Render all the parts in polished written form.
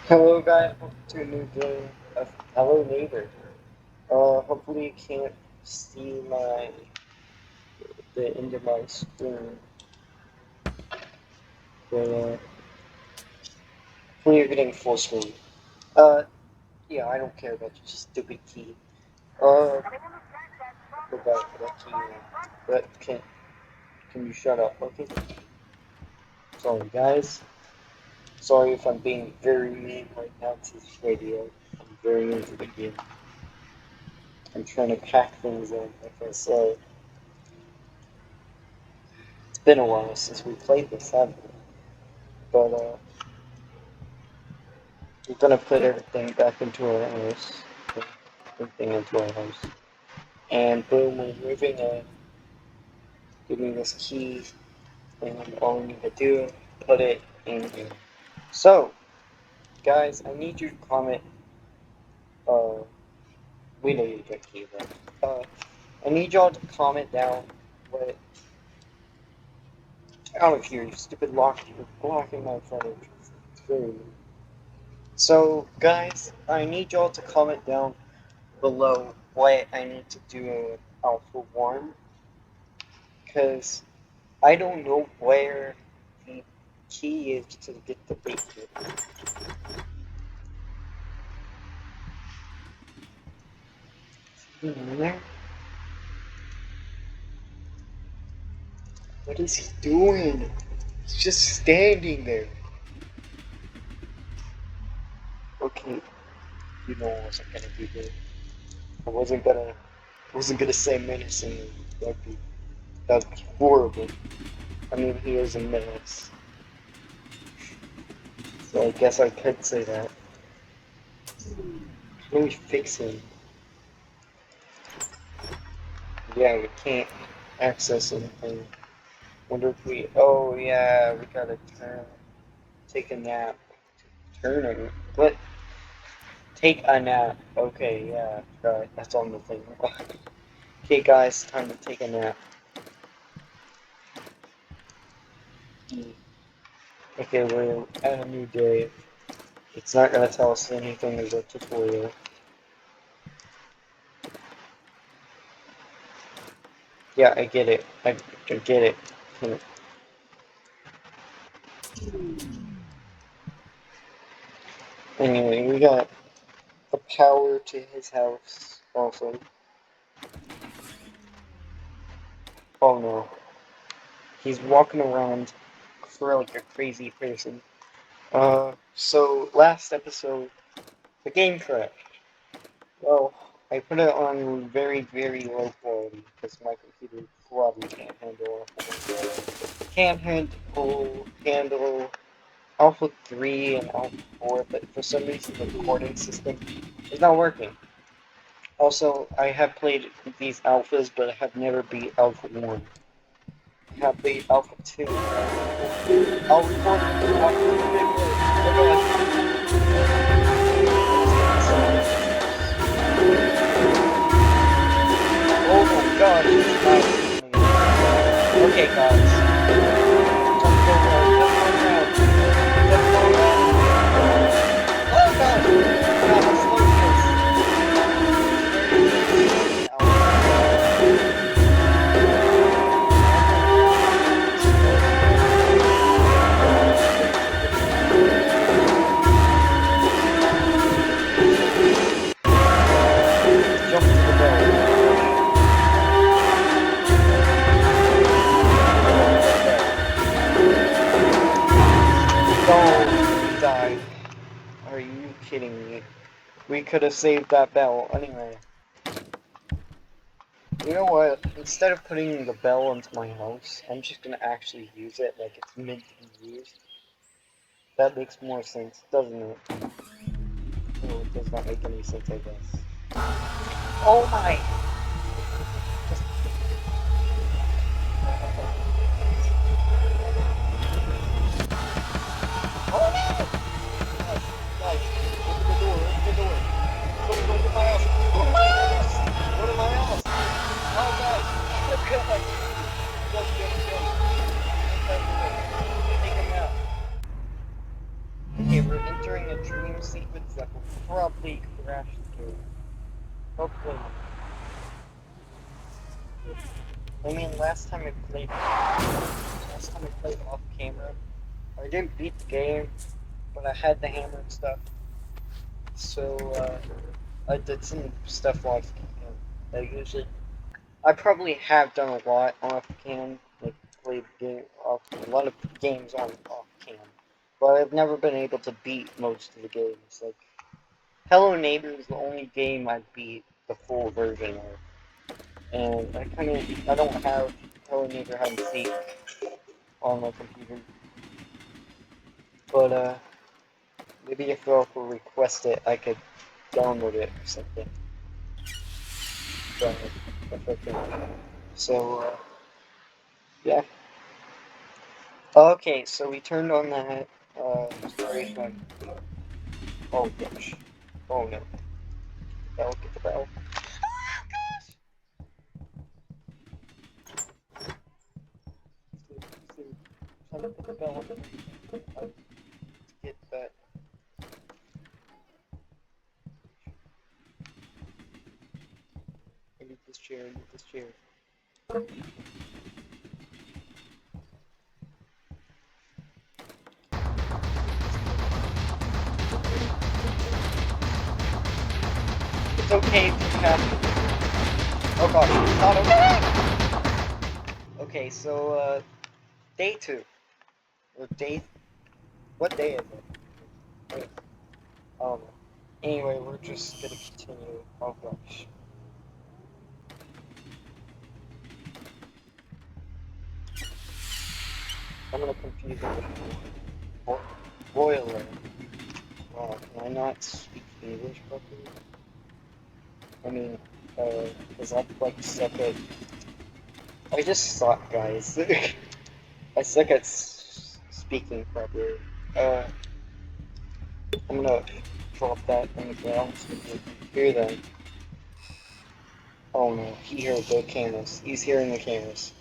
Hello guys, welcome to a new game of Hello Neighbor. Hopefully you can't see the end of my screen. But hopefully you're getting full screen. Uh, yeah, I don't care about your stupid key. Uh, go back to that key now. But can you shut up, okay? Sorry guys. Sorry if I'm being very mean right now to this radio. I'm very into the game. I'm trying to pack things in, like I said. It's been a while since we played this, haven't we? But we're gonna put everything back into our house. Put everything into our house. And boom, we're moving in. Give me this key, and all we need to do, put it in here. So, guys, I need you to comment. Uh, we know you get key, right? I need y'all to comment down what. Out of here, you stupid lock! You're blocking my footage. It's very rude. So, guys, I need y'all to comment down below what I need to do with Alpha 1, because I don't know where the key is to get the basement. In there? What is he doing? He's just standing there. Okay, you know I wasn't gonna do that. I wasn't gonna say menacingly. That'd be horrible. I mean, he is a menace. So I guess I could say that. How do we fix him? Yeah, we can't access anything. Wonder if we. Oh yeah, we gotta take a nap. Turn. What? Take a nap. Okay, yeah, right. That's on the thing. Okay, guys, time to take a nap. Okay, we're at a new day. It's not gonna tell us anything. There's a tutorial. Yeah, I get it. I get it. Anyway, we got the power to his house also. Oh no. He's walking around for like a crazy person. So last episode, the game crashed. Well, I put it on very, very low quality because my computer probably can't handle Alpha 3 and Alpha 4, but for some reason the recording system is not working. Also, I have played these alphas, but I have never beat Alpha 1. I have beat Alpha 2. I'll record Alpha 2. Oh my god, he's not. Okay, guys. Time to go round. Let's go round. Oh god! God, how slow he is. Jump to the bell. Oh, he died. Are you kidding me? We could have saved that bell. Anyway. You know what? Instead of putting the bell into my house, I'm just gonna actually use it like it's meant to be used. That makes more sense, doesn't it? No, it does not make any sense, I guess. Oh my! Oh no! Guys, open the door, open the door. Someone go to my house. Go to my house! Go to my house! Oh god! Oh god! Go. Take him out. Okay, we're entering a dream sequence that will probably crash the game. Hopefully. I mean, last time I played off camera, I didn't beat the game, but I had the hammer and stuff. So, I did some stuff off cam. I probably have done a lot off cam, like played a lot of games on off cam, but I've never been able to beat most of the games. Like Hello Neighbor is the only game I beat the full version of, and I don't have Hello Neighbor Hide and Seek on my computer, but maybe if Ralph will request it, I could download it or something. But if I can. So, yeah. Okay, so we turned on that storage one. Oh gosh. Oh no. Bell, get the bell. Trying to put the bell on. Get that. I need this chair, I need this chair. It's okay if you have. Oh gosh, it's not okay. Okay, so, day 2. Or day. What day is it? Wait. Oh no. Anyway, we're just gonna continue. Oh gosh. I'm gonna confuse it with boiler. Wow, can I not speak English properly? I mean, because I like suck at. I just suck, guys. I suck at speaking properly. Uh, I'm gonna drop that on the ground so you can hear them. Oh no, he heard the cameras. He's hearing the cameras.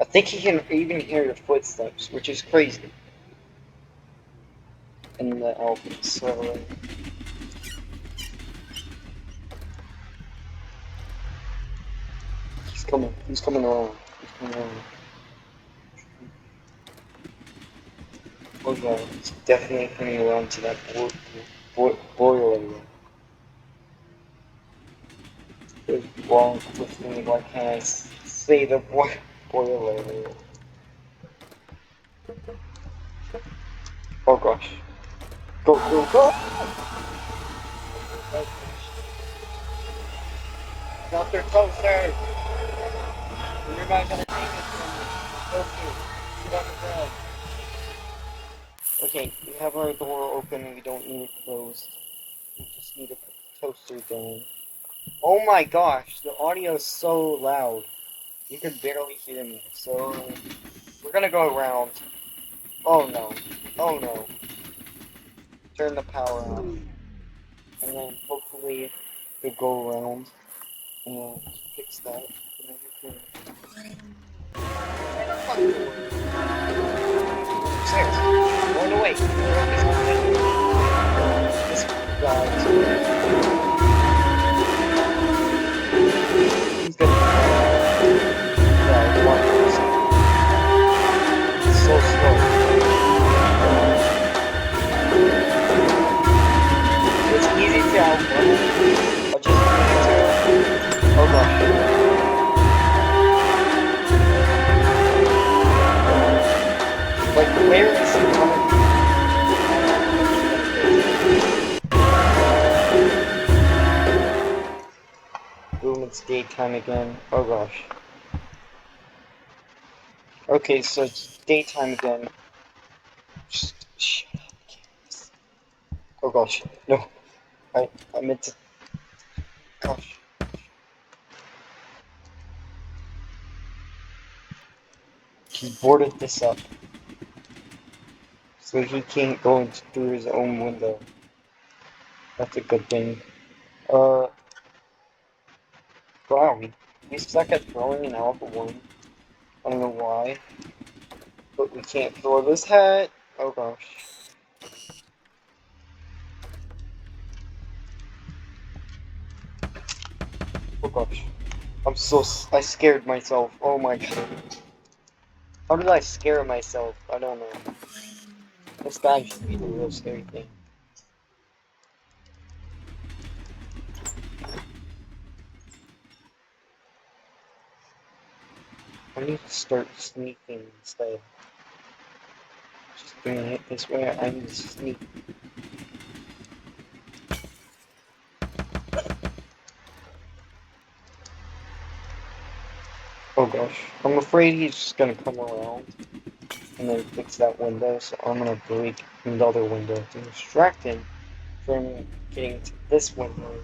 I think he can even hear the footsteps, which is crazy. In the album, so. He's coming. He's coming around. He's coming around. Oh yeah, he's definitely coming around to that boiler room. What's wrong with me? Why can't I say the boiler room? Oh gosh. Go, go, go! Dr. Toaster! You're not gonna take it from me. Toaster, get on the ground. Okay, we have our door open and we don't need it closed. We just need to put the toaster down. Oh my gosh, the audio is so loud. You can barely hear me. So, we're gonna go around. Oh no. Oh no. Turn the power off. And then hopefully it'll go around and fix that. And then you can... Seriously, going away. This guy. He's gonna die 1%. It's so slow. It's easy to outrun. I just need to. Oh gosh. Like, where is he coming? Boom, it's daytime again. Oh gosh. Okay, so it's daytime again. Just shut up. Oh gosh. No. I meant to. Gosh. He boarded this up. So he can't go through his own window. That's a good thing. Wow, we suck at throwing an alpha one. I don't know why. But we can't throw this hat. Oh gosh. Oh gosh. I scared myself. Oh my god. How did I scare myself? I don't know. This guy used to be the real scary thing. I need to start sneaking instead. Just doing it this way, I need to sneak. Oh gosh. I'm afraid he's just gonna come around and then fix that window, so I'm gonna break another window to distract him from getting to this window.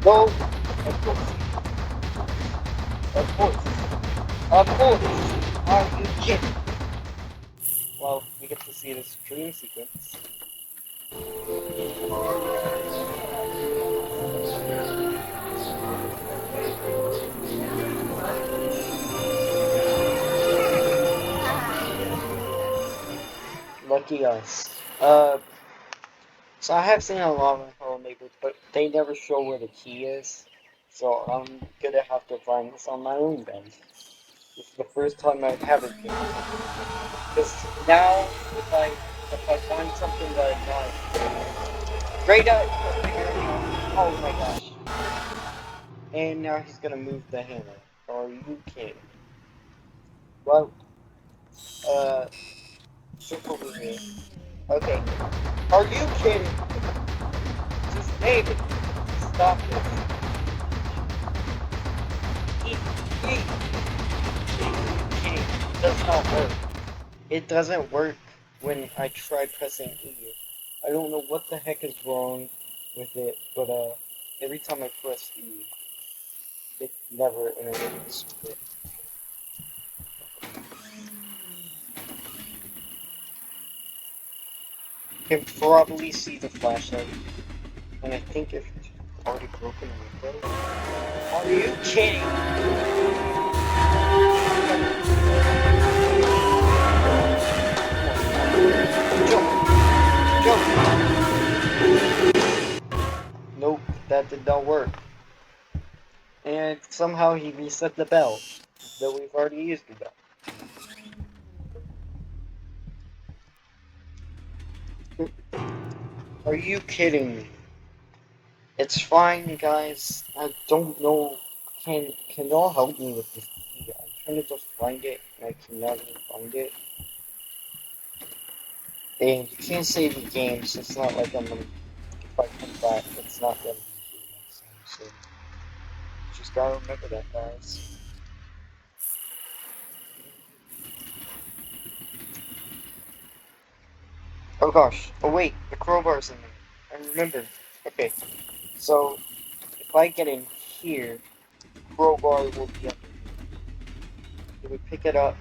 No! Of course. Of course. Of course! Are you kidding? Well, we get to see this dream sequence. Lucky us. So I have seen a lot of Hello Neighbors, but they never show where the key is. So I'm gonna have to find this on my own then. This is the first time I haven't been. Because now, if I find something that I'm not great at, oh my gosh. And now he's gonna move the hammer. Are you kidding? Well, jump over here. Okay. Are you kidding? Just David, stop this. It does not work. It doesn't work when I try pressing E. I don't know what the heck is wrong with it, but every time I press E, it never interacts with it. You can probably see the flashlight, and I think if it's already broken a window. Are you kidding? Jump! Nope, that did not work. And somehow he reset the bell, though we've already used the bell. Are you kidding me? It's fine, guys. I don't know. Can y'all help me with this key? I'm trying to just find it, and I cannot even find it. And you can't save the game, so it's not like I'm gonna. If I come back, it's not gonna be next time. So just gotta remember that, guys. Oh gosh. Oh wait, the crowbar's in there. I remember. Okay. So if I get in here, crowbar will be up. Do we pick it up?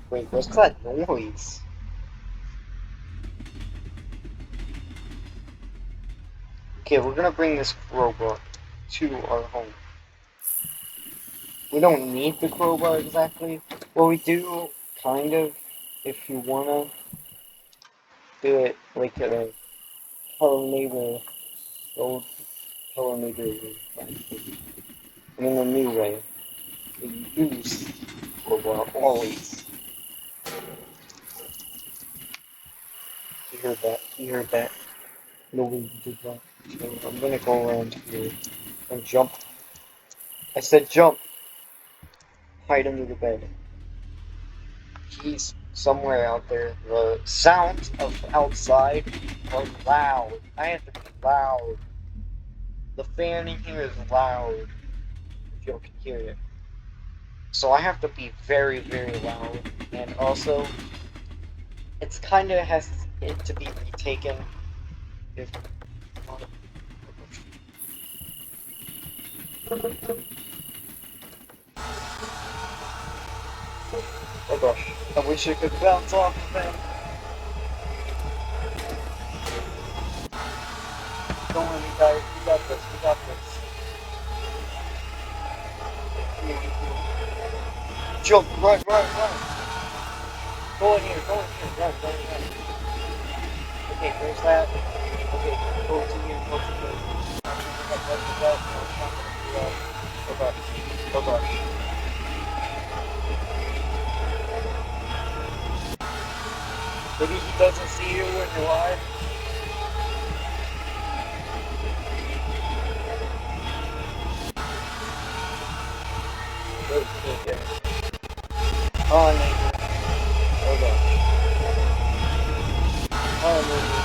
Wait, what's that noise? Okay, we're gonna bring this crowbar to our home. We don't need the crowbar exactly. Well, we do, kind of, if you wanna do it like at a Hello Neighbor, old Hello Neighbor way. And in a new way. We use crowbar always. You heard that? You heard that? Nobody did that. So I'm gonna go around here and jump. I said jump! Hide under the bed. He's somewhere out there. The sounds of outside are loud. I have to be loud. The fan in here is loud, if you can hear it. So I have to be very, very loud. And also, it's kind of has it to be retaken. If oh gosh, I wish I could bounce off of him. Don't worry, guys. We got this. We got this. Jump! Run! Run! Run! Go in here, run. Okay, there's that. Okay, go to here, go to here. Go back. Maybe he doesn't see you when you're live. Wait, can't get it. Oh, nigga. Hold on. Oh, nigga.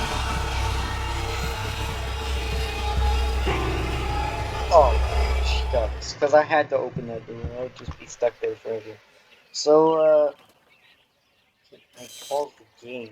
Oh, shucks. Because I had to open that door. I would just be stuck there forever. So, I paused the game.